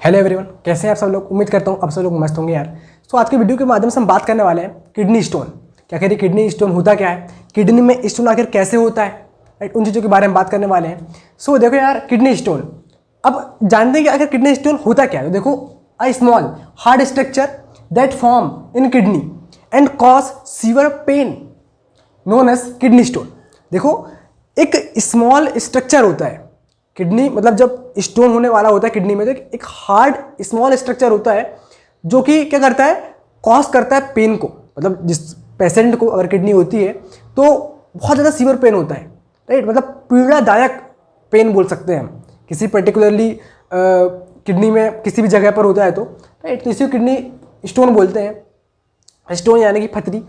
Hello everyone, कैसे हैं आप सब लोग। उम्मीद करता हूँ आप सब लोग मस्त होंगे यार। तो आज के वीडियो के माध्यम से हम बात करने वाले हैं किडनी स्टोन। क्या कह रही किडनी स्टोन होता क्या है, किडनी में स्टोन आखिर कैसे होता है, राइट, उन चीज़ों के बारे में बात करने वाले हैं। सो देखो यार, किडनी स्टोन, अब जानते हैं कि आखिर किडनी स्टोन होता क्या है। तो देखो, a small hard structure that form in kidney and cause severe pain known as kidney stone. देखो, एक स्मॉल स्ट्रक्चर होता है किडनी, मतलब जब स्टोन होने वाला होता है किडनी में, तो एक हार्ड स्मॉल स्ट्रक्चर होता है जो कि क्या करता है, कॉज करता है पेन को। मतलब जिस पेशेंट को अगर किडनी होती है तो बहुत ज़्यादा सीवियर पेन होता है, राइट, मतलब पीड़ादायक पेन बोल सकते हैं हम किसी पर्टिकुलरली किडनी में किसी भी जगह पर होता है तो, राइट। तो इसी किडनी स्टोन बोलते हैं। स्टोन यानी कि पथरी,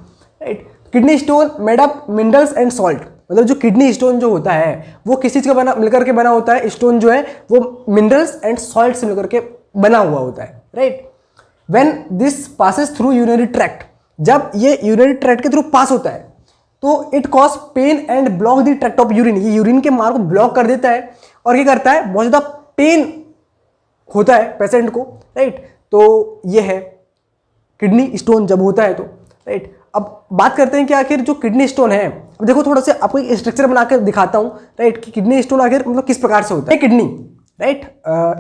right. Kidney stone made up minerals and salt, मतलब जो किडनी स्टोन जो होता है वो किस चीज़ का मिलकर के बना होता है। स्टोन जो है वो मिनरल्स एंड सॉल्ट से मिलकर के बना हुआ होता है, right. When this passes through urinary tract, जब ये यूरिनरी ट्रैक्ट के थ्रू पास होता है तो it cause pain and block the tract of urine, ये यूरिन के मार्ग को ब्लॉक कर देता है और क्या करता है, बहुत ज़्यादा पेन होता है पेशेंट को, राइट। तो ये है किडनी स्टोन जब होता है तो, राइट। अब बात करते हैं कि आखिर जो किडनी स्टोन है, अब देखो थोड़ा सा आपको एक स्ट्रक्चर बना कर दिखाता हूँ, राइट, कि किडनी स्टोन आखिर मतलब किस प्रकार से होता है। किडनी, राइट,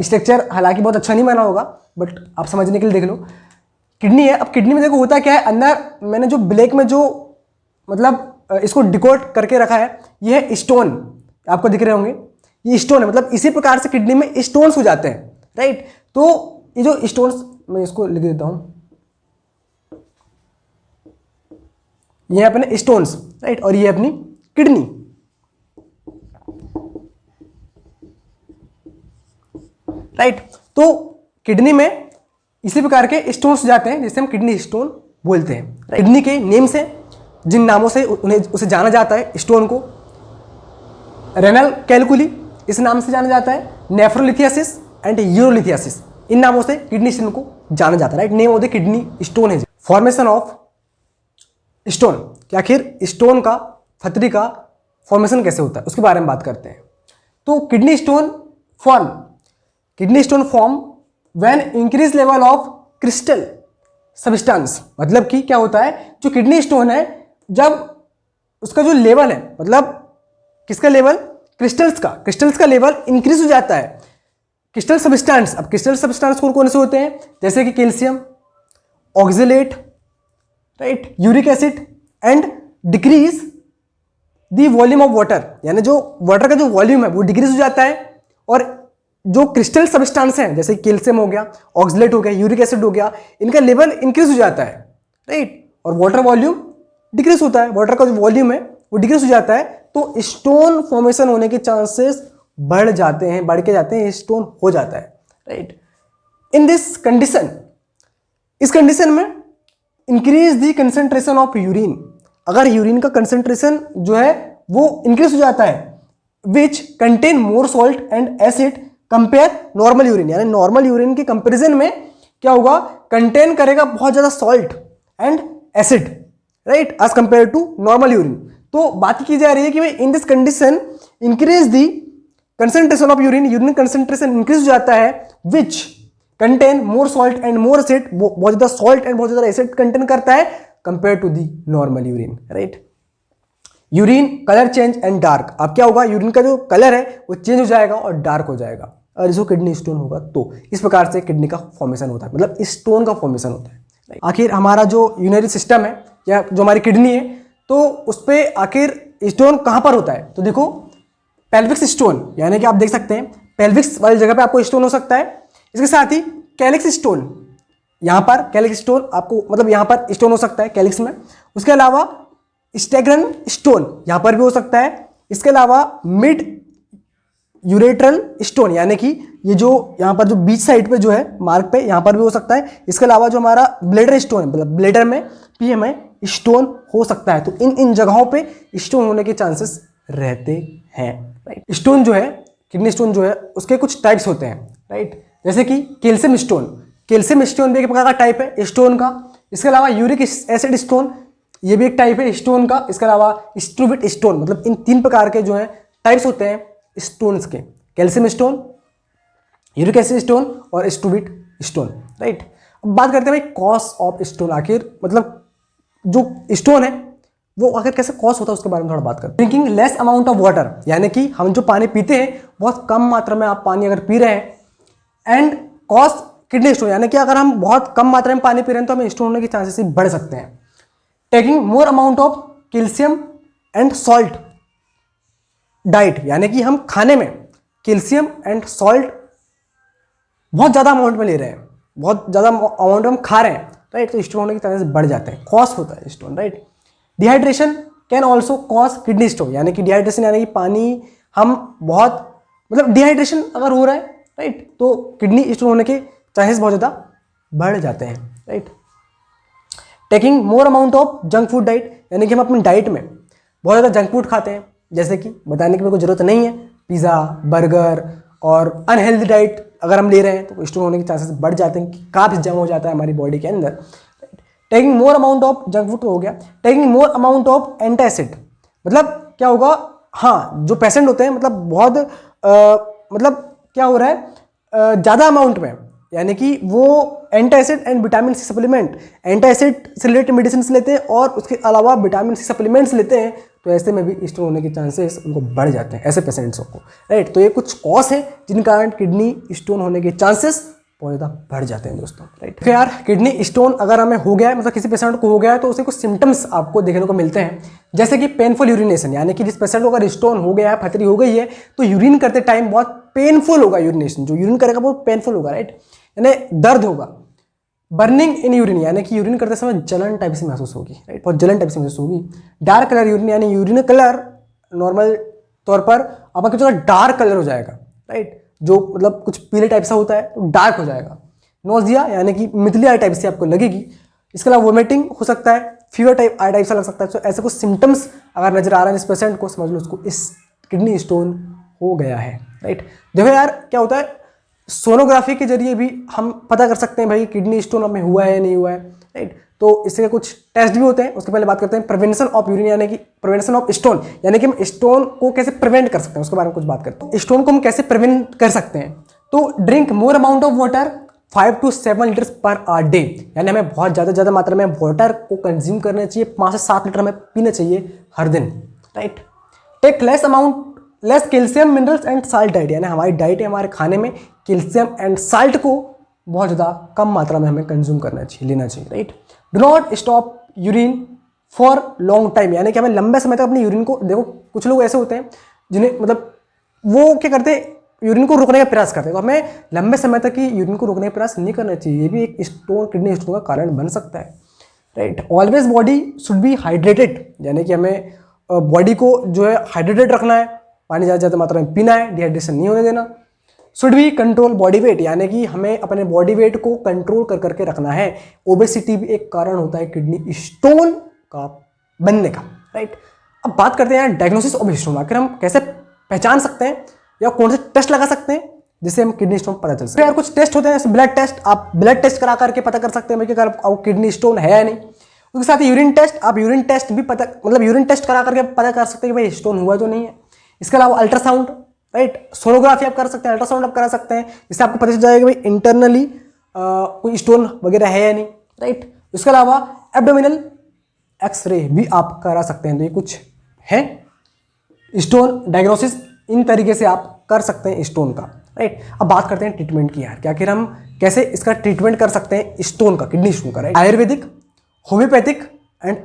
स्ट्रक्चर हालांकि बहुत अच्छा नहीं बना होगा बट आप समझने के लिए देख लो। किडनी है, अब किडनी में देखो होता क्या है, अंदर मैंने जो ब्लैक में जो मतलब इसको डिकोड करके रखा है, ये है स्टोन, आपको दिख रहे होंगे, ये स्टोन है। मतलब इसी प्रकार से किडनी में स्टोन्स हो जाते हैं, राइट। तो ये जो स्टोन्स, मैं इसको लिख देता हूँ, ये अपने स्टोन्स, राइट, और ये अपनी किडनी, राइट। तो किडनी में इसी प्रकार के स्टोन्स जाते हैं जिसे हम किडनी स्टोन बोलते हैं। किडनी के नेम से, जिन नामों से उसे जाना जाता है स्टोन को, रेनल कैलकुली इस नाम से जाना जाता है, नेफ्रोलिथियासिस एंड यूरोलिथियासिस, इन नामों से किडनी स्टोन को जाना जाता है, right. Name of the kidney stone है। फॉर्मेशन ऑफ स्टोन, कि आखिर स्टोन का, पथरी का फॉर्मेशन कैसे होता है उसके बारे में बात करते हैं। तो kidney stone form when increase level of crystal substance, मतलब कि क्या होता है, जो किडनी स्टोन है जब उसका जो लेवल है, मतलब किसका लेवल, क्रिस्टल्स का लेवल इंक्रीज हो जाता है। क्रिस्टल सब्सटेंस, अब क्रिस्टल सब्सटेंस कौन कौन से होते हैं, जैसे कि calcium, oxalate, right, uric acid, and decrease the volume of water, यानी जो वाटर का जो वॉल्यूम है वो डिक्रीज हो जाता है। और जो क्रिस्टल सब्सटेंस हैं जैसे कैल्शियम हो गया, ऑक्जेलेट हो गया, यूरिक एसिड हो गया, इनका लेवल इंक्रीज हो जाता है, राइट। और वाटर वॉल्यूम डिक्रीज होता है, वाटर का जो वॉल्यूम है वो डिक्रीज हो जाता है, तो स्टोन फॉर्मेशन होने के चांसेस बढ़ के जाते हैं, स्टोन हो जाता है, राइट। इन दिस कंडीशन, इस कंडीशन में increase the concentration of urine, अगर यूरिन का कंसेंट्रेशन जो है वो इंक्रीज हो जाता है, which contain more salt and acid compare normal urine, यानी नॉर्मल यूरिन के कंपेरिजन में क्या होगा, कंटेन करेगा बहुत ज्यादा salt and acid, right, as compare to normal urine. तो बात की जा रही है कि भाई in this condition increase the concentration of urine concentration increase हो जाता है, which contain more salt and more acid, बहुत ज्यादा सॉल्ट एंड बहुत ज्यादा एसिड कंटेन करता है compare to the normal urine, right. Urine colour change and dark, अब क्या होगा, यूरिन का जो कलर है वो चेंज हो जाएगा और डार्क हो जाएगा, और इसको किडनी स्टोन होगा। तो इस प्रकार से किडनी का फॉर्मेशन होता है, मतलब स्टोन का फॉर्मेशन होता है, right? आखिर हमारा जो यूरिनरी सिस्टम है या जो हमारी किडनी है, तो उस पर आखिर स्टोन कहाँ पर होता है, तो देखो पेल्विक स्टोन, यानी कि आप देख सकते हैं पेल्विक्स वाली जगह पे आपको स्टोन हो सकता है। इसके साथ ही कैलिक्स स्टोन, यहाँ पर कैलिक्स स्टोन आपको, मतलब यहाँ पर स्टोन हो सकता है कैलिक्स में। उसके अलावा स्टेग्रन स्टोन यहाँ पर भी हो सकता है। इसके अलावा मिड यूरेट्रल स्टोन, यानी कि ये जो यहाँ पर जो बीच साइड पे जो है मार्क पे, यहाँ पर भी हो सकता है। इसके अलावा जो हमारा ब्लेडर स्टोन है, मतलब ब्लेडर में भी हमें स्टोन हो सकता है। तो इन जगहों पे स्टोन होने के चांसेस रहते हैं, राइट। स्टोन जो है, किडनी स्टोन जो है, उसके कुछ टाइप्स होते हैं, राइट, जैसे कि कैल्शियम स्टोन भी एक प्रकार का टाइप है स्टोन का। इसके अलावा यूरिक एसिड स्टोन, ये भी एक टाइप है स्टोन का। इसके अलावा स्ट्रूबिट स्टोन, मतलब इन 3 प्रकार के जो है टाइप्स होते हैं स्टोन्स के, calcium stone, uric acid stone और स्टूबिट स्टोन, राइट। अब बात करते हैं भाई कॉज ऑफ स्टोन, आखिर मतलब जो स्टोन है वो आखिर कैसे कॉज होता है उसके बारे में थोड़ा बात करते हैं। Drinking less amount of water, यानी कि हम जो पानी पीते हैं बहुत कम मात्रा में आप पानी अगर पी रहे हैं एंड कॉज किडनी स्टोन, यानी कि अगर हम बहुत कम मात्रा में पानी पी रहे हैं तो हमें स्टोन होने के चांसेस बढ़ सकते हैं। Taking more amount of calcium and salt diet, यानी कि हम खाने में कैल्शियम एंड सॉल्ट बहुत ज़्यादा अमाउंट में ले रहे हैं, बहुत ज़्यादा अमाउंट में हम खा रहे हैं, राइट, तो स्टोन होने के चांसेस बढ़ जाते हैं, कॉज होता है stone, right. Dehydration can also cause kidney stone, यानी कि डिहाइड्रेशन यानी कि पानी हम बहुत मतलब डिहाइड्रेशन अगर हो रहा है, राइट, तो किडनी स्टोन होने के चांसेस बहुत ज़्यादा बढ़ जाते हैं, right. Taking more amount of junk food diet, यानी कि हम अपनी डाइट में बहुत ज़्यादा जंक फूड खाते हैं, जैसे कि बताने की मेरे को जरूरत नहीं है, पिज़्ज़ा, बर्गर और अनहेल्दी डाइट अगर हम ले रहे हैं तो स्टोन होने के चांसेस बढ़ जाते हैं, कि कार्ब्स जमा हो जाता है हमारी बॉडी के अंदर। Taking more amount of junk food हो गया। Taking more amount of antacid, मतलब क्या होगा, हाँ, जो पेशेंट होते हैं मतलब बहुत मतलब क्या हो रहा है ज़्यादा अमाउंट में, यानी कि वो antacid and vitamin C supplement, antacid से रिलेटेड मेडिसिन लेते हैं और उसके अलावा विटामिन सी सप्लीमेंट्स लेते हैं, तो ऐसे में भी स्टोन होने के चांसेस उनको बढ़ जाते हैं, ऐसे पेशेंट्सों को, राइट। तो ये कुछ कॉज है जिन कारण किडनी स्टोन होने के चांसेस बहुत ज़्यादा बढ़ जाते हैं दोस्तों, राइट। तो यार किडनी स्टोन अगर हमें हो गया है, मतलब किसी पेशेंट को हो गया है, तो उसे कुछ सिम्टम्स आपको देखने को मिलते हैं, जैसे कि पेनफुल यूरिनेशन, यानी कि जिस पेशेंट को अगर स्टोन हो गया है, पथरी हो गई है, तो यूरिन करते टाइम बहुत पेनफुल होगा यूरिनेशन, जो यूरिन करेगा बहुत पेनफुल होगा, राइट, यानी दर्द होगा। बर्निंग इन यूरिन, यानी कि यूरिन करते समय जलन टाइप से महसूस होगी, राइट, बहुत जलन टाइप से महसूस होगी। डार्क कलर यूरिन, यानी यूरिन कलर नॉर्मल तौर पर आपका जो डार्क कलर हो जाएगा, राइट, जो मतलब कुछ पीले टाइप सा होता है तो डार्क हो जाएगा। नोजिया, यानी कि मितली आई टाइप से आपको लगेगी। इसके अलावा वोमिटिंग हो सकता है, फीवर टाइप आई टाइप सा लग सकता है। तो ऐसे कुछ सिम्टम्स अगर नजर आ रहा है इस पेशेंट को, समझ लो उसको इस किडनी स्टोन हो गया है, राइट। देखो यार क्या होता है, सोनोग्राफी के जरिए भी हम पता कर सकते हैं भाई किडनी स्टोन हमें हुआ है या नहीं हुआ है, राइट। तो इसके कुछ टेस्ट भी होते हैं, उसके पहले बात करते हैं प्रिवेंशन ऑफ यूरिन, यानी कि प्रिवेंशन ऑफ स्टोन, यानी कि हम स्टोन को कैसे प्रिवेंट कर सकते हैं उसके बारे में कुछ बात करते हैं। स्टोन को हम कैसे प्रिवेंट कर सकते हैं, तो drink more amount of water 5 to 7 litres per are day, यानी हमें बहुत ज़्यादा मात्रा में वाटर को कंज्यूम करना चाहिए, 5 से 7 लीटर हमें पीना चाहिए हर दिन, right. Take less calcium minerals and salt diet, यानी हमारी डाइट है, हमारे खाने में कैल्शियम एंड साल्ट को बहुत ज़्यादा कम मात्रा में हमें कंज्यूम करना चाहिए, लेना चाहिए, right. Do not stop urine for long time, यानी कि हमें लंबे समय तक अपनी यूरिन को, देखो कुछ लोग ऐसे होते हैं जिन्हें मतलब वो क्या करते हैं, यूरिन को रोकने का प्रयास करते हैं, तो हमें लंबे समय तक ही यूरिन को रोकने का प्रयास नहीं करना चाहिए, ये भी एक स्टोन किडनी स्टोन का कारण बन सकता है, right. Always body should be hydrated, यानी कि हमें बॉडी को जो है हाइड्रेटेड रखना है, पानी ज़्यादा मात्रा में पीना है, डिहाइड्रेशन नहीं होने देना। Should be control body weight, यानी कि हमें अपने बॉडी वेट को कंट्रोल कर करके रखना है। ओबेसिटी भी एक कारण होता है किडनी स्टोन का बनने का, राइट। अब बात करते हैं डायग्नोसिस ऑफ स्टोन, आखिर हम कैसे पहचान सकते हैं या कौन से टेस्ट लगा सकते हैं जिससे हम किडनी स्टोन पता चल सके। यार कुछ टेस्ट होते हैं जैसे ब्लड टेस्ट, आप ब्लड टेस्ट करा करके पता कर सकते हैं कि अगर आपको किडनी स्टोन है या नहीं। उसके साथ यूरिन टेस्ट, आप यूरिन टेस्ट भी पता मतलब यूरिन टेस्ट करा करके पता कर सकते हैं कि भाई स्टोन हुआ तो नहीं है। इसके अलावा अल्ट्रासाउंड, राइट, सोनोग्राफी आप कर सकते हैं, अल्ट्रासाउंड आप करा सकते हैं, जिससे आपको पता चल जाएगा कि भाई इंटरनली कोई स्टोन वगैरह है या नहीं, राइट। इसके अलावा एब्डोमिनल एक्सरे भी आप करा सकते हैं। तो ये कुछ है स्टोन डायग्नोसिस, इन तरीके से आप कर सकते हैं स्टोन का, राइट। अब बात करते हैं ट्रीटमेंट की, यार कि आखिर हम कैसे इसका ट्रीटमेंट कर सकते हैं स्टोन का, किडनी स्टोन का, right. Ayurvedic, homeopathic and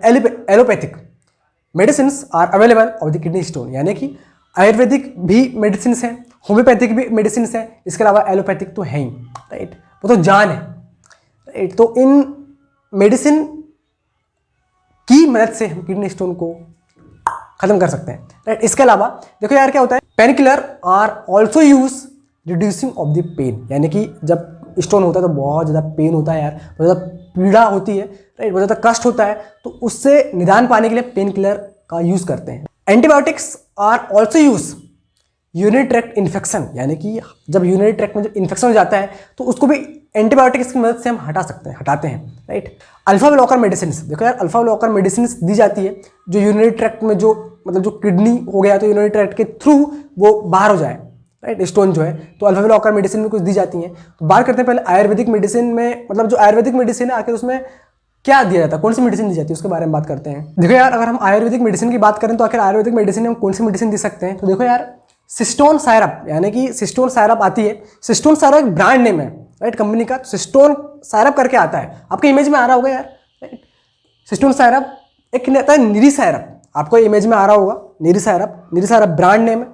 allopathic medicine are available of the kidney stone, यानी कि आयुर्वेदिक भी मेडिसिन हैं, होम्योपैथिक भी मेडिसिन हैं, इसके अलावा एलोपैथिक तो है ही, राइट, वो तो जान है, राइट। तो इन मेडिसिन की मदद से हम किडनी स्टोन को खत्म कर सकते हैं, राइट। इसके अलावा देखो यार क्या होता है, painkiller are also use reducing of the pain, यानी कि जब स्टोन होता है तो बहुत ज़्यादा पेन होता है यार, बहुत ज़्यादा पीड़ा होती है, राइट, बहुत ज़्यादा कष्ट होता है, तो उससे निदान पाने के लिए पेन किलर का यूज़ करते हैं। Antibiotics are also use urinary tract infection, यानी कि जब यूरिनरी ट्रैक्ट में जब इन्फेक्शन हो जाता है तो उसको भी एंटीबायोटिक्स की मदद से हम हटाते हैं, राइट। अल्फा ब्लॉकर मेडिसिन, देखो यार अल्फा ब्लॉकर मेडिसिन दी जाती है जो यूरिनरी ट्रैक्ट में जो मतलब जो किडनी हो गया तो यूरिनरी ट्रैक्ट के थ्रू वो बाहर हो जाए, राइट, स्टोन जो है, तो अल्फा ब्लॉकर मेडिसिन में कुछ दी जाती हैं। तो बात करते हैं पहले आयुर्वेदिक मेडिसिन में, मतलब जो आयुर्वेदिक मेडिसिन है आखिर उसमें क्या दिया जाता है, कौन सी मेडिसिन दी जाती है, उसके बारे में बात करते हैं। देखो यार, अगर हम आयुर्वेदिक मेडिसिन की बात करें तो आखिर आयुर्वेदिक मेडिसिन में हम कौन सी मेडिसिन दे सकते हैं। तो देखो यार, सिस्टोन सायरप, यानी कि सिस्टोन सायरप आती है। सिस्टोन सायरप एक ब्रांड नेम है, राइट, कंपनी का। सिस्टोन सायरप करके आता है, आपके इमेज में आ रहा होगा यार, राइट। सिस्टोन सायरप एक आता है निरी सायरप, आपको इमेज में आ रहा होगा, निरी सायरप। निरी सायरप ब्रांड नेम है,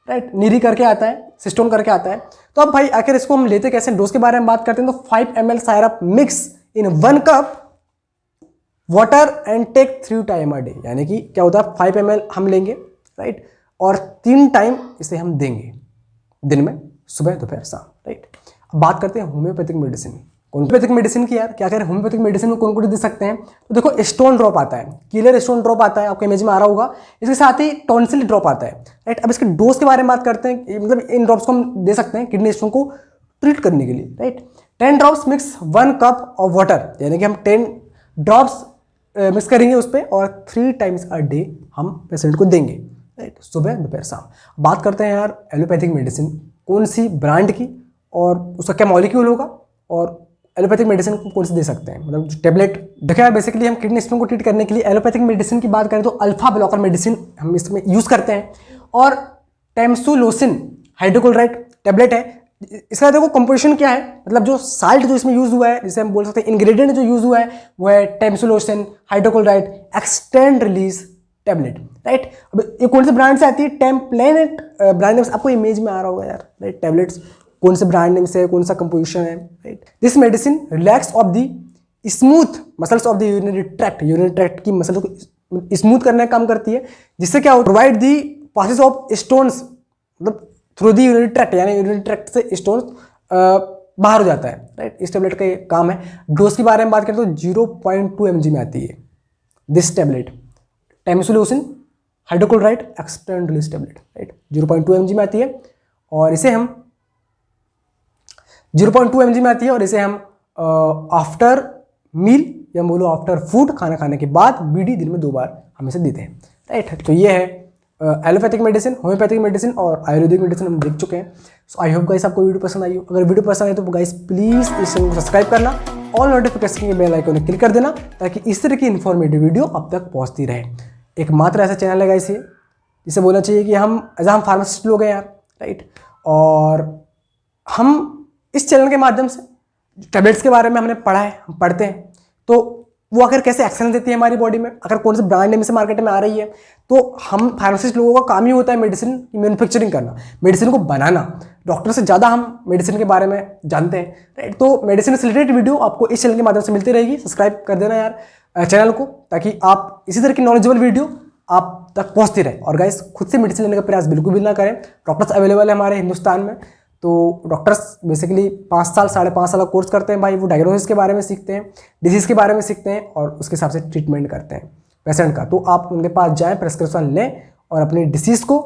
राइट, निरी करके आता है, सिस्टोन करके आता है। तो अब भाई आखिर इसको हम लेते कैसे, डोज के बारे में बात करते हैं। तो 5 ml syrup mix in 1 cup water and take 3 time a day, यानी कि क्या होता है 5 ml हम लेंगे, राइट, और 3 टाइम इसे हम देंगे दिन में, सुबह दोपहर शाम, राइट। अब बात करते हैं होम्योपैथिक मेडिसिन। होम्योपैथिक मेडिसिन की यार क्या करें, होम्योपैथिक मेडिसिन में कौन कौन दे सकते हैं। तो देखो, स्टोन ड्रॉप आता है, किलर स्टोन ड्रॉप आता है, आपको इमेज में आ रहा होगा। इसके साथ ही टॉन्सिल ड्रॉप आता है, राइट। अब इसके डोज के बारे में बात करते हैं, मतलब इन ड्रॉप्स को हम दे सकते हैं किडनी स्टोन को ट्रीट करने के लिए, right. 10 drops mix 1 cup of water, यानी कि हम 10 ड्रॉप्स मिक्स करेंगे उस पर और 3 टाइम्स अ डे हम पेशेंट को देंगे, राइट, सुबह दोपहर शाम। बात करते हैं यार एलोपैथिक मेडिसिन, कौन सी ब्रांड की और उसका क्या मॉलिक्यूल होगा, और एलोपैथिक मेडिसिन को कौन सी दे सकते हैं, मतलब जो टेबलेट। देखो यार, बेसिकली हम किडनी स्टोन को ट्रीट करने के लिए एलोपैथिक मेडिसिन की बात करें तो अल्फा ब्लॉकर मेडिसिन हम इसमें यूज़ करते हैं, और टेम्सुलोसिन हाइड्रोक्लोराइड टेबलेट है। इसका देखो कंपोजिशन क्या है, मतलब जो साल्ट जो इसमें यूज हुआ है, जिसे हम बोल सकते हैं इंग्रेडिएंट जो यूज हुआ है वो है tamsulosin hydrochloride extend release tablet, right. अब ये कौन से ब्रांड से आती है, टेम्प्लेनेट ब्रांड नेम, आपको इमेज में आ रहा होगा यार, राइट। टेबलेट्स कौन से ब्रांड नेम से है, कौन सा कंपोजिशन है, right. This medicine relax of the smooth muscles of the urinary tract की मसल को स्मूथ करने का काम करती है, जिससे क्या हो, provide the passes of stones, मतलब थ्रू दी यूरिनरी ट्रैक्ट, यानी यूरिनरी ट्रैक्ट से स्टोन बाहर हो जाता है, राइट। इस टेबलेट का ये काम है। डोज के बारे में बात करें तो 0.2 mg में आती है this tablet, tamsulosin hydrochloride extend release tablet, right. 0.2 mg में आती है, और इसे हम 0.2 mg में आती है, और इसे हम आफ्टर मील या बोलो आफ्टर फूड, खाना खाने के बाद बीडी दिन में 2 बार हम इसे देते हैं, राइट। तो ये है एलोपैथिक मेडिसिन, होम्योपैथिक मेडिसिन और आयुर्वेदिक मेडिसिन हम देख चुके हैं। सो आई होप गाइस आपको वीडियो पसंद आई हो। अगर वीडियो पसंद आए तो गाइस प्लीज़ इस चैनल को सब्सक्राइब करना, ऑल नोटिफिकेशन के बेल आइकन को क्लिक कर देना, ताकि इस तरह की इन्फॉर्मेटिव वीडियो अब तक पहुंचती रहे। एक मात्र ऐसा चैनल है गाइस ये, जिसे बोलना चाहिए कि हम फार्मासिस्ट लोग हैं यार, राइट। और हम इस चैनल के माध्यम से टैबलेट्स के बारे में हमने पढ़ा है, हम पढ़ते हैं, तो वो अगर कैसे एक्शन देती है हमारी बॉडी में, अगर कौन से ब्रांड नेम से मार्केट में आ रही है, तो हम फार्मासिस्ट लोगों का काम ही होता है मेडिसिन की मैन्युफैक्चरिंग करना, मेडिसिन को बनाना। डॉक्टर से ज़्यादा हम मेडिसिन के बारे में जानते हैं, राइट। तो मेडिसिन से रिलेटेड वीडियो आपको इस चैनल के माध्यम से मिलती रहेगी। सब्सक्राइब कर देना यार चैनल को, ताकि आप इसी तरह की नॉलेजेबल वीडियो आप तक पहुँचती रहे। और गाइस, खुद से मेडिसिन लेने का प्रयास बिल्कुल भी ना करें। डॉक्टर्स अवेलेबल है हमारे हिंदुस्तान में, तो डॉक्टर्स बेसिकली 5 साल 5.5 साल का कोर्स करते हैं भाई। वो डायग्नोसिस के बारे में सीखते हैं, डिजीज़ के बारे में सीखते हैं, और उसके हिसाब से ट्रीटमेंट करते हैं पेशेंट का। तो आप उनके पास जाएं, प्रेस्क्रिप्शन लें और अपनी डिसीज़ को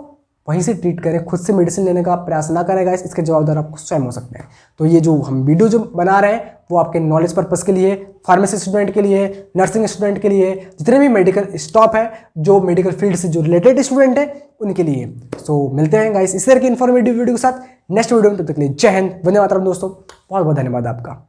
वहीं से ट्रीट करें। खुद से मेडिसिन लेने का प्रयास ना करें गाइस, इसके जवाबदार आप स्वयं हो सकते हैं। तो ये जो हम वीडियो जो बना रहे हैं वो आपके नॉलेज पर्पज़ के लिए, फार्मेसी स्टूडेंट के लिए, नर्सिंग स्टूडेंट के लिए, जितने भी मेडिकल स्टाफ है, जो मेडिकल फील्ड से जो रिलेटेड स्टूडेंट है, उनके लिए। सो मिलते हैं गाइस इस तरह की इन्फॉर्मेटिव वीडियो के साथ नेक्स्ट वीडियो में। तब तक के लिए जय हिंद, वंदे मातरम दोस्तों, बहुत बहुत धन्यवाद आपका।